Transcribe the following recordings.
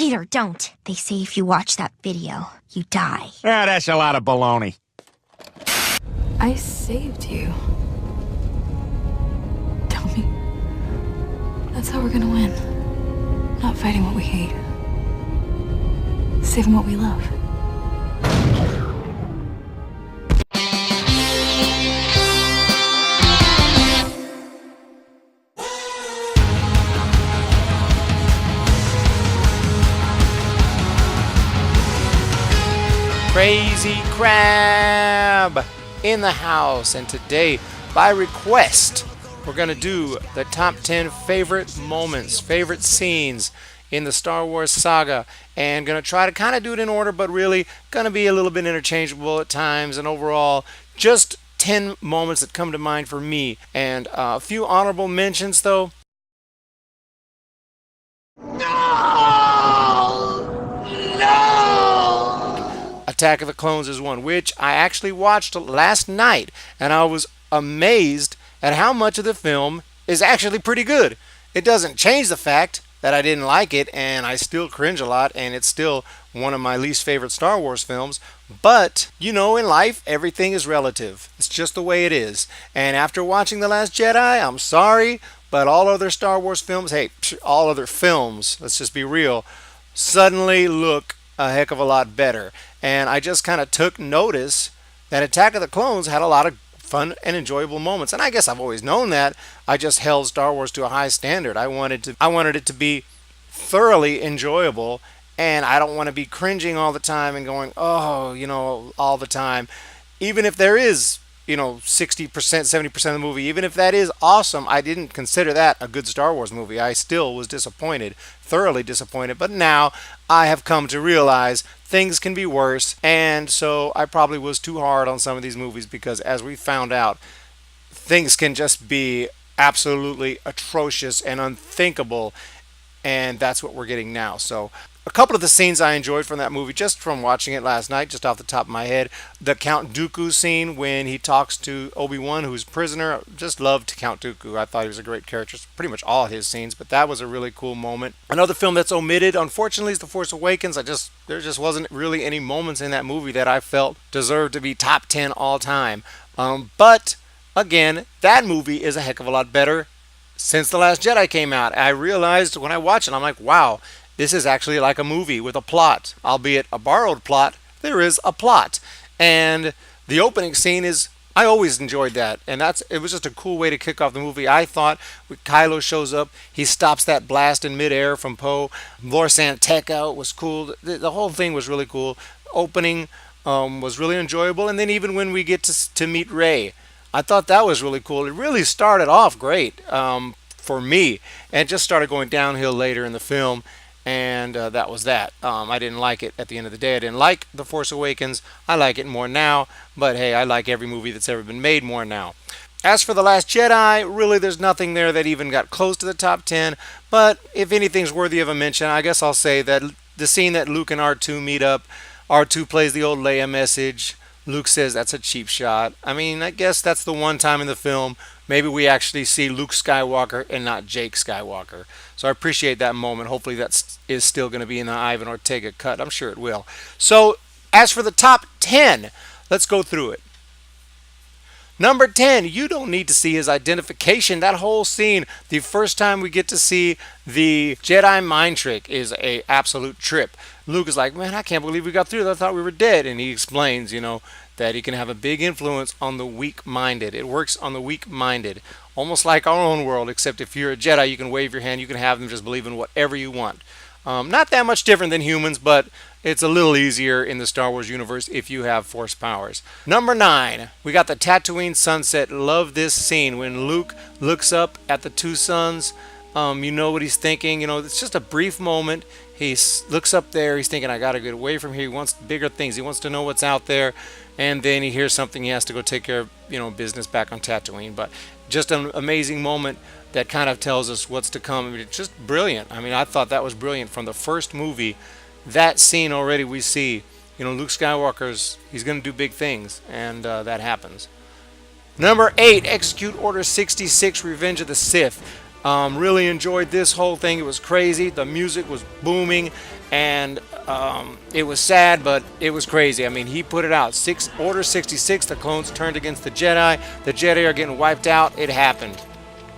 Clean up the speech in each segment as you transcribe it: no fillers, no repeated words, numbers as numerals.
Peter, don't. They say if you watch that video, you die. Ah, that's a lot of baloney. I saved you. Tell me. That's how we're gonna win. Not fighting what we hate. Saving what we love. Crazy Crab in the house, and today, by request, we're going to do the top 10 favorite moments, favorite scenes in the Star Wars saga, and going to try to kind of do it in order, but really going to be a little bit interchangeable at times, and overall, just 10 moments that come to mind for me, and a few honorable mentions, though. Attack of the Clones is one, which I actually watched last night, and I was amazed at how much of the film is actually pretty good. It doesn't change the fact that I didn't like it, and I still cringe a lot, and it's still one of my least favorite Star Wars films. But, you know, in life, everything is relative. It's just the way it is. And after watching The Last Jedi, I'm sorry, but all other Star Wars films, hey, all other films, let's just be real, suddenly look a heck of a lot better. And I just kind of took notice that Attack of the Clones had a lot of fun and enjoyable moments. And I guess I've always known that. I just held Star Wars to a high standard. I wanted it to be thoroughly enjoyable, and I don't want to be cringing all the time and going, oh, you know, all the time. Even if there is, you know, 60%, 70% of the movie, even if that is awesome, I didn't consider that a good Star Wars movie. I still was disappointed, thoroughly disappointed. But now I have come to realize things can be worse, and so I probably was too hard on some of these movies, because as we found out, things can just be absolutely atrocious and unthinkable, and that's what we're getting now. So a couple of the scenes I enjoyed from that movie, just from watching it last night, just off the top of my head. The Count Dooku scene when he talks to Obi-Wan, who's prisoner. Just loved Count Dooku. I thought he was a great character. Pretty much all his scenes, but that was a really cool moment. Another film that's omitted, unfortunately, is The Force Awakens. There just wasn't really any moments in that movie that I felt deserved to be top 10 all time. But again, that movie is a heck of a lot better since The Last Jedi came out. I realized when I watched it, I'm like, wow, this is actually like a movie with a plot, albeit a borrowed plot. There is a plot, and the opening scene is, I always enjoyed that, and it was just a cool way to kick off the movie. I thought when Kylo shows up, he stops that blast in midair from Poe. Lorsan Tekka was cool. The whole thing was really cool. Opening was really enjoyable, and then even when we get to meet Rey, I thought that was really cool. It really started off great for me, and just started going downhill later in the film. And that was that. I didn't like it at the end of the day. I didn't like The Force Awakens. I like it more now. But hey, I like every movie that's ever been made more now. As for The Last Jedi, really there's nothing there that even got close to the top 10. But if anything's worthy of a mention, I guess I'll say that the scene that Luke and R2 meet up, R2 plays the old Leia message. Luke says that's a cheap shot. I mean, I guess that's the one time in the film maybe we actually see Luke Skywalker and not Jake Skywalker. So I appreciate that moment. Hopefully that is still going to be in the Ivan Ortega cut. I'm sure it will. So as for the top 10, let's go through it. Number 10, you don't need to see his identification. That whole scene, the first time we get to see the Jedi mind trick, is a absolute trip. Luke is like, man, I can't believe we got through that. I thought we were dead. And he explains, that he can have a big influence on the weak-minded. It works on the weak-minded. Almost like our own world, except if you're a Jedi, you can wave your hand. You can have them just believe in whatever you want. Not that much different than humans, but it's a little easier in the Star Wars universe if you have Force powers. Number 9, we got the Tatooine sunset. Love this scene when Luke looks up at the two suns. You know what he's thinking. It's just a brief moment. He looks up there. He's thinking, I got to get away from here. He wants bigger things. He wants to know what's out there. And then he hears something. He has to go take care of, business back on Tatooine. But just an amazing moment that kind of tells us what's to come. I mean, it's just brilliant. I mean, I thought that was brilliant from the first movie. That scene already we see, Luke Skywalker's, he's going to do big things, and that happens. Number 8, Execute Order 66, Revenge of the Sith. Really enjoyed this whole thing. It was crazy. The music was booming, and it was sad, but it was crazy. I mean, he put it out. Order 66. The clones turned against the Jedi. The Jedi are getting wiped out. It happened.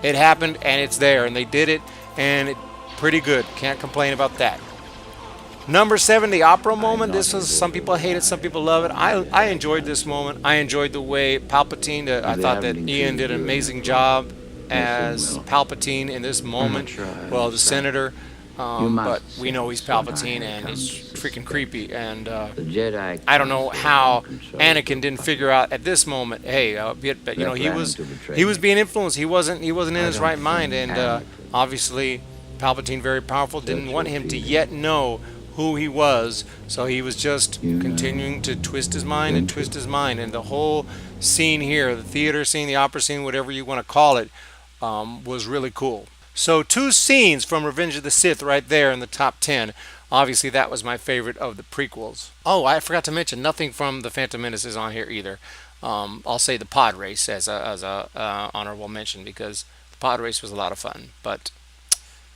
It happened, and it's there, and they did it, and it pretty good. Can't complain about that. Number 7, the opera moment. This was, some people hate it, some people love it. I enjoyed this moment. I enjoyed the way Palpatine. I thought that Ian did an amazing job as Palpatine in this moment. Well, the senator, but we know he's Palpatine, and it's freaking creepy. And I don't know how Anakin didn't figure out at this moment. Hey, but you know, he was being influenced. He wasn't in his right mind, and obviously Palpatine, very powerful, didn't want him to yet know who he was, so he was just continuing to twist his mind and twist his mind. And the whole scene here, the theater scene, the opera scene, whatever you want to call it, was really cool. So 2 scenes from Revenge of the Sith right there in the top 10. Obviously that was my favorite of the prequels. Oh, I forgot to mention, nothing from the Phantom Menace is on here either. I'll say the pod race as a honorable mention, because the pod race was a lot of fun. But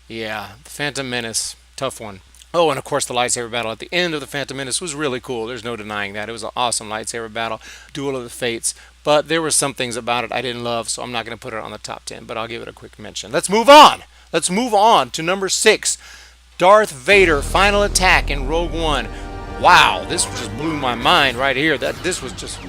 yeah, the Phantom Menace, tough one. Oh, and of course the lightsaber battle at the end of the Phantom Menace was really cool. There's no denying that. It was an awesome lightsaber battle, Duel of the Fates. But there were some things about it I didn't love, so I'm not going to put it on the top 10, but I'll give it a quick mention. Let's move on. Let's move on to number 6. Darth Vader, final attack in Rogue One. Wow, this just blew my mind right here. This was just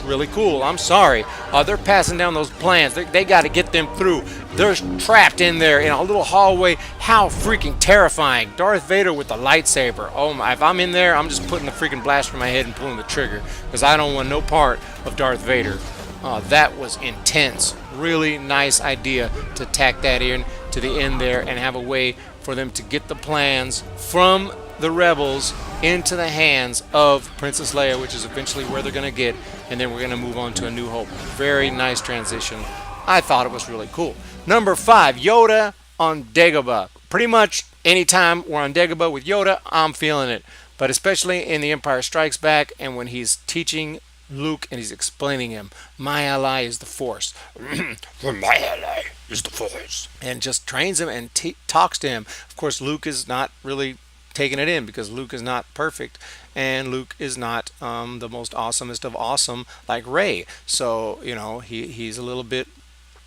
really cool. I'm sorry. They're passing down those plans. They got to get them through. They're trapped in there in a little hallway. How freaking terrifying. Darth Vader with the lightsaber. Oh my, if I'm in there, I'm just putting the freaking blaster in my head and pulling the trigger, because I don't want no part of Darth Vader. That was intense. Really nice idea to tack that in to the end there and have a way for them to get the plans from the rebels into the hands of Princess Leia, which is eventually where they're going to get, and then we're going to move on to A New Hope. Very nice transition. I thought it was really cool. Number 5, Yoda on Dagobah. Pretty much anytime we're on Dagobah with Yoda, I'm feeling it. But especially in The Empire Strikes Back, and when he's teaching Luke and he's explaining him, my ally is the Force. My ally is the Force. And just trains him and talks to him. Of course, Luke is not really taking it in, because Luke is not perfect, and Luke is not the most awesomest of awesome like Rey. So, you know, he's a little bit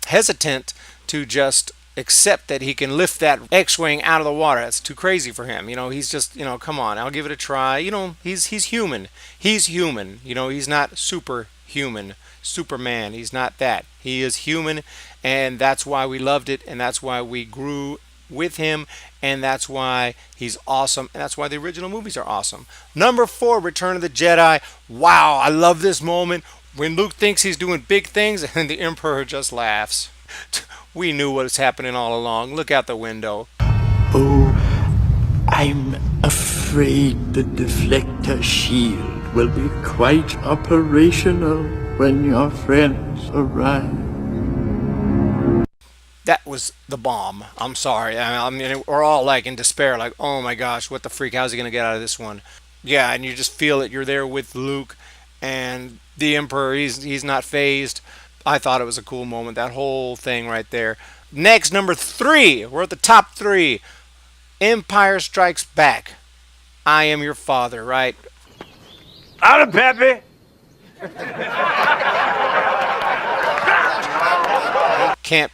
hesitant to just accept that he can lift that X-Wing out of the water. That's too crazy for him. You know, he's just, you know, come on, I'll give it a try. You know, he's human. He's human. You know, he's not superhuman, Superman. He's not that. He is human, and that's why we loved it, and that's why we grew with him, and that's why he's awesome, and that's why the original movies are awesome. Number 4, Return of the Jedi. Wow, I love this moment when Luke thinks he's doing big things and the Emperor just laughs. We knew what was happening all along. Look out the window. Oh, I'm afraid the deflector shield will be quite operational when your friends arrive. That was the bomb. I'm sorry. I mean, we're all like in despair, like, oh my gosh, what the freak? How's he gonna get out of this one? Yeah, and you just feel it. You're there with Luke and the Emperor. He's not phased. I thought it was a cool moment. That whole thing right there. Next, number 3. We're at the top 3. Empire Strikes Back. I am your father, right? Out of Peppy.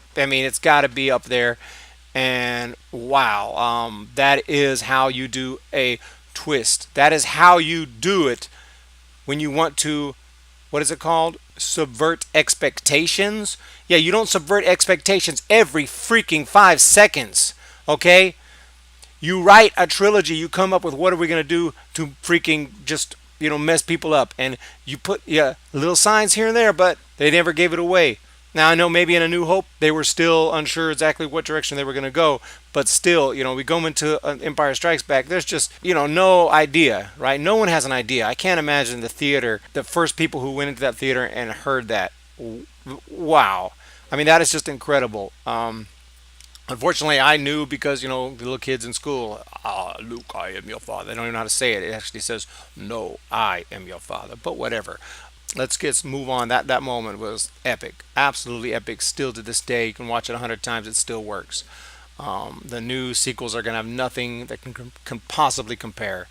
It's got to be up there. And wow, that is how you do a twist. That is how you do it when you want to, what is it called? Subvert expectations. Yeah, you don't subvert expectations every freaking 5 seconds. Okay? You write a trilogy, you come up with what are we going to do to freaking just, you know, mess people up. And you put little signs here and there, but they never gave it away. Now, I know maybe in A New Hope, they were still unsure exactly what direction they were going to go. But still, you know, we go into Empire Strikes Back, there's just, you know, no idea, right? No one has an idea. I can't imagine the theater, the first people who went into that theater and heard that. Wow. I mean, that is just incredible. Unfortunately, I knew because, you know, the little kids in school, Luke, I am your father. They don't even know how to say it. It actually says, no, I am your father. But whatever. let's move on. That moment was epic, absolutely epic. Still to this day, you can watch it 100 times, it still works. The new sequels are gonna have nothing that can possibly compare.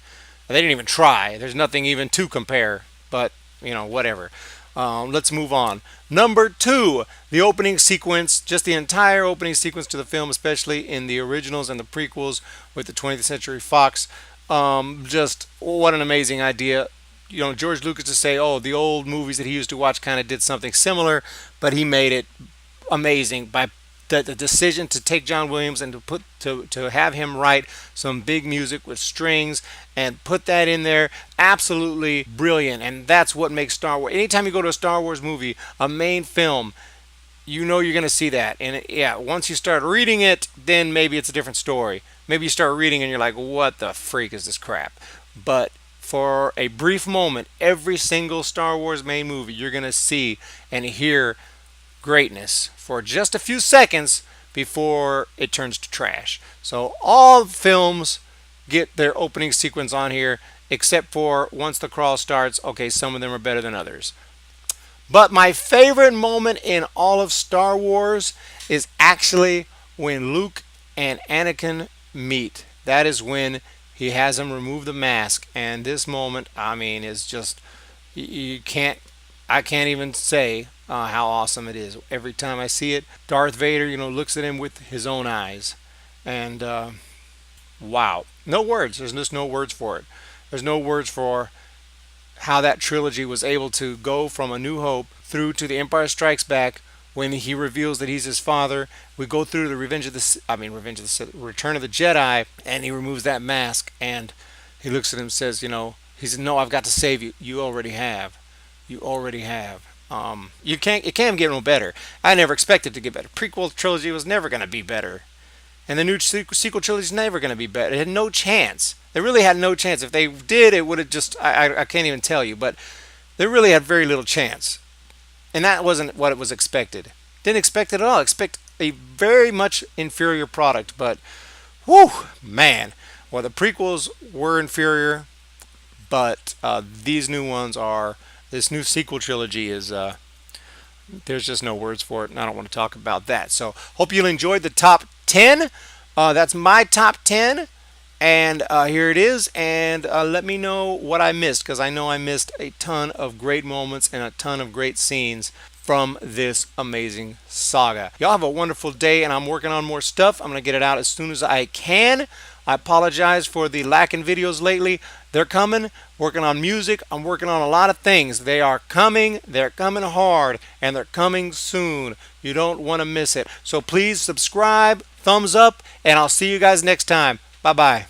They didn't even try. There's nothing even to compare. But whatever. Let's move on. Number 2, the opening sequence, just the entire opening sequence to the film, especially in the originals and the prequels with the 20th Century Fox. Just what an amazing idea. George Lucas to say, oh, the old movies that he used to watch kind of did something similar, but he made it amazing by the decision to take John Williams and to have him write some big music with strings and put that in there. Absolutely brilliant. And that's what makes Star Wars. Anytime you go to a Star Wars movie, a main film, you're going to see that. And once you start reading it, then maybe it's a different story. Maybe you start reading and you're like, what the freak is this crap? But for a brief moment, every single Star Wars main movie, you're going to see and hear greatness for just a few seconds before it turns to trash. So all films get their opening sequence on here, except for once the crawl starts. Okay, some of them are better than others. But my favorite moment in all of Star Wars is actually when Luke and Anakin meet. That is when he has him remove the mask, and this moment, is just, I can't even say how awesome it is. Every time I see it, Darth Vader, looks at him with his own eyes, and wow, no words. There's just no words for it. There's no words for how that trilogy was able to go from A New Hope through to The Empire Strikes Back. When he reveals that he's his father, we go through the Return of the Jedi, and he removes that mask, and he looks at him and says, he said, no, I've got to save you. You already have. You already have. It can't get no better. I never expected it to get better. Prequel trilogy was never going to be better, and the new sequel trilogy is never going to be better. It had no chance. They really had no chance. If they did, it would have just, I can't even tell you, but they really had very little chance. And that wasn't what it was expected. Didn't expect it at all. Expect a very much inferior product. But, whew, man. Well, the prequels were inferior, but these new ones are. This new sequel trilogy is. There's just no words for it, and I don't want to talk about that. So, hope you enjoyed the top 10. That's my top 10. And here it is, and let me know what I missed, because I know I missed a ton of great moments and a ton of great scenes from this amazing saga. Y'all have a wonderful day, and I'm working on more stuff. I'm going to get it out as soon as I can. I apologize for the lack in videos lately. They're coming. Working on music. I'm working on a lot of things. They are coming. They're coming hard, and they're coming soon. You don't want to miss it. So please subscribe, thumbs up, and I'll see you guys next time. Bye-bye.